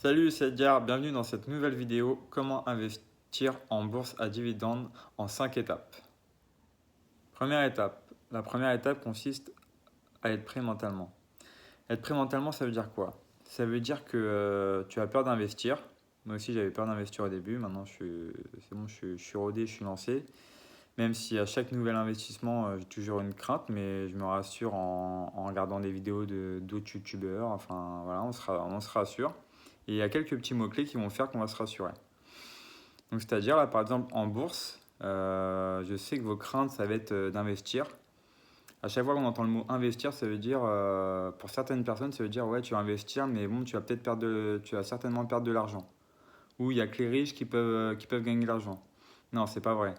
Salut, c'est Edgar, bienvenue dans cette nouvelle vidéo comment investir en bourse à dividendes en 5 étapes. Première étape, la première étape consiste à être prêt mentalement. Être prêt mentalement, ça veut dire quoi? Ça veut dire que tu as peur d'investir. Moi aussi, j'avais peur d'investir au début. Maintenant, c'est bon, je suis rodé, je suis lancé. Même si à chaque nouvel investissement, j'ai toujours une crainte, mais je me rassure en regardant des vidéos d'autres youtubeurs. Enfin, voilà, on se rassure. Et il y a quelques petits mots-clés qui vont faire qu'on va se rassurer. Donc, c'est-à-dire, là, par exemple, en bourse, je sais que vos craintes, ça va être d'investir. À chaque fois qu'on entend le mot investir, ça veut dire, pour certaines personnes, ça veut dire, ouais, tu vas investir, mais bon, tu vas certainement perdre de l'argent. Ou il y a que les riches qui peuvent gagner de l'argent. Non, c'est pas vrai.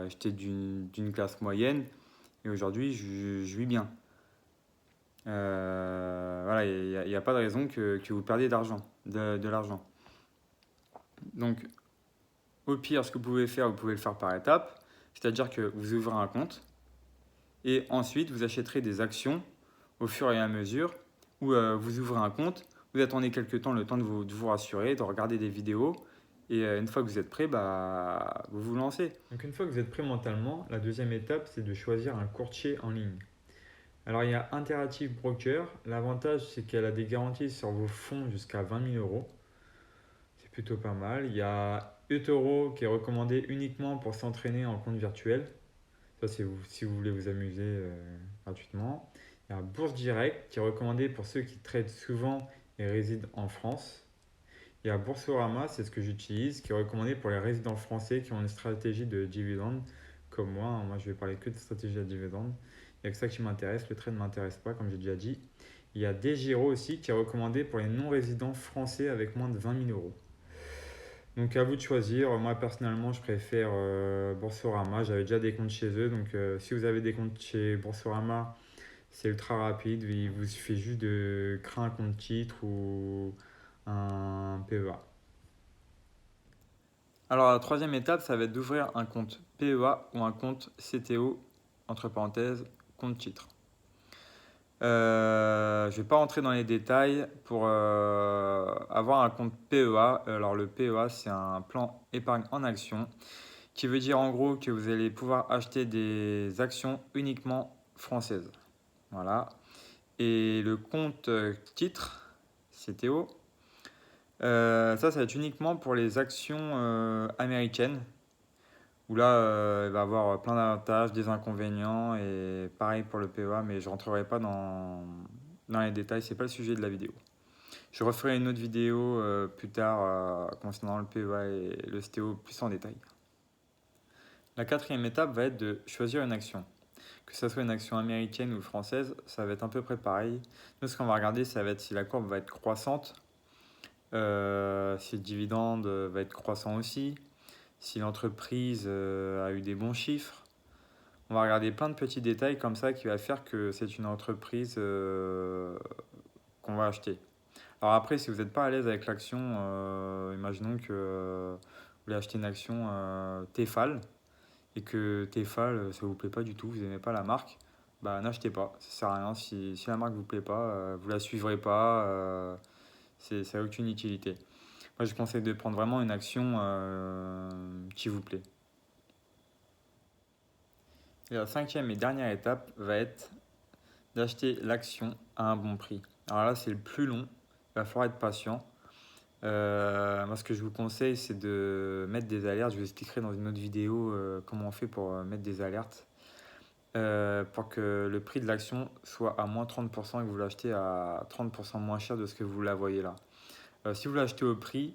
J'étais d'une classe moyenne et aujourd'hui, je vis bien. Voilà, il n'y a pas de raison que vous perdiez de l'argent. Donc, au pire, ce que vous pouvez faire, vous pouvez le faire par étapes. C'est-à-dire que vous ouvrez un compte et ensuite vous achèterez des actions au fur et à mesure où vous ouvrez un compte, vous attendez quelques temps, le temps de vous rassurer, de regarder des vidéos et une fois que vous êtes prêt, bah, vous vous lancez. Donc une fois que vous êtes prêt mentalement, la deuxième étape c'est de choisir un courtier en ligne. Alors il y a Interactive Broker, l'avantage c'est qu'elle a des garanties sur vos fonds jusqu'à 20 000 euros. C'est plutôt pas mal. Il y a eToro qui est recommandé uniquement pour s'entraîner en compte virtuel. Ça, c'est si vous voulez vous amuser gratuitement. Il y a Bourse Direct qui est recommandé pour ceux qui traitent souvent et résident en France. Il y a Boursorama, c'est ce que j'utilise, qui est recommandé pour les résidents français qui ont une stratégie de dividende comme moi. Moi, je vais parler que de stratégie de dividende. Il n'y a que ça qui m'intéresse. Le trade ne m'intéresse pas, comme j'ai déjà dit. Il y a DeGiro aussi qui est recommandé pour les non-résidents français avec moins de 20 000 euros. Donc à vous de choisir. Moi personnellement, je préfère Boursorama. J'avais déjà des comptes chez eux. Donc si vous avez des comptes chez Boursorama, c'est ultra rapide. Il vous suffit juste de créer un compte titre ou un PEA. Alors la troisième étape, ça va être d'ouvrir un compte PEA ou un compte CTO, entre parenthèses, compte titre. Je ne vais pas rentrer dans les détails. Pour avoir un compte PEA, alors le PEA, c'est un plan épargne en action qui veut dire en gros que vous allez pouvoir acheter des actions uniquement françaises. Voilà. Et le compte titre, CTO, ça va être uniquement pour les actions américaines, où là, il va y avoir plein d'avantages, des inconvénients, et pareil pour le PEA, mais je ne rentrerai pas dans les détails, c'est pas le sujet de la vidéo. Je referai une autre vidéo plus tard concernant le PEA et le STO plus en détail. La quatrième étape va être de choisir une action. Que ce soit une action américaine ou française, ça va être à peu près pareil. Nous, ce qu'on va regarder, ça va être si la courbe va être croissante, si le dividende va être croissant aussi, si l'entreprise a eu des bons chiffres. On va regarder plein de petits détails comme ça qui va faire que c'est une entreprise qu'on va acheter. Alors après, si vous n'êtes pas à l'aise avec l'action, imaginons que vous voulez acheter une action Tefal et que Tefal, ça vous plaît pas du tout, vous n'aimez pas la marque, bah n'achetez pas, ça sert à rien. Si la marque vous plaît pas, vous la suivrez pas, ça n'a aucune utilité. Moi, je conseille de prendre vraiment une action qui vous plaît. Et la cinquième et dernière étape va être d'acheter l'action à un bon prix. Alors là, c'est le plus long, il va falloir être patient. Moi, ce que je vous conseille, c'est de mettre des alertes. Je vous expliquerai dans une autre vidéo comment on fait pour mettre des alertes. Pour que le prix de l'action soit à moins 30% et que vous l'achetez à 30% moins cher de ce que vous la voyez là. Si vous l'achetez au prix,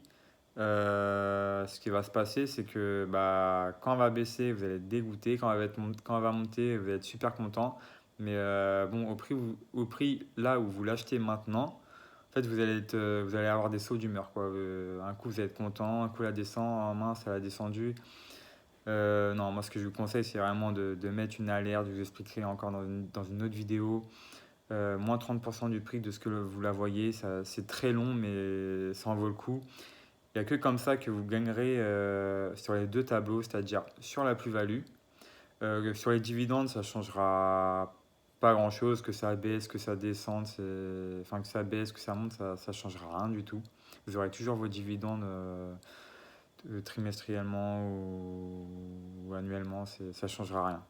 ce qui va se passer, c'est que bah, quand elle va baisser, vous allez être dégoûté. Quand elle va monter, vous allez être super content. Mais bon, au prix là où vous l'achetez maintenant, en fait, vous allez avoir des sauts d'humeur, quoi. Un coup, vous allez être content, un coup, la descend, en mince, elle a descendu. Non, moi, ce que je vous conseille, c'est vraiment de mettre une alerte. Je vous expliquerai encore dans une autre vidéo. Moins 30% du prix de ce que vous la voyez. C'est très long, mais ça en vaut le coup. Il n'y a que comme ça que vous gagnerez sur les deux tableaux, c'est-à-dire sur la plus-value. Sur les dividendes, ça ne changera pas grand chose, que ça baisse, que ça descende, enfin que ça baisse, que ça monte, ça ne changera rien du tout. Vous aurez toujours vos dividendes trimestriellement ou annuellement, ça ne changera rien.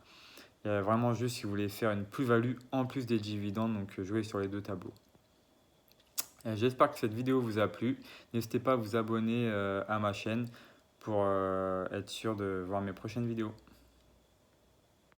Il y a vraiment juste si vous voulez faire une plus-value en plus des dividendes, donc jouer sur les deux tableaux. J'espère que cette vidéo vous a plu. N'hésitez pas à vous abonner à ma chaîne pour être sûr de voir mes prochaines vidéos.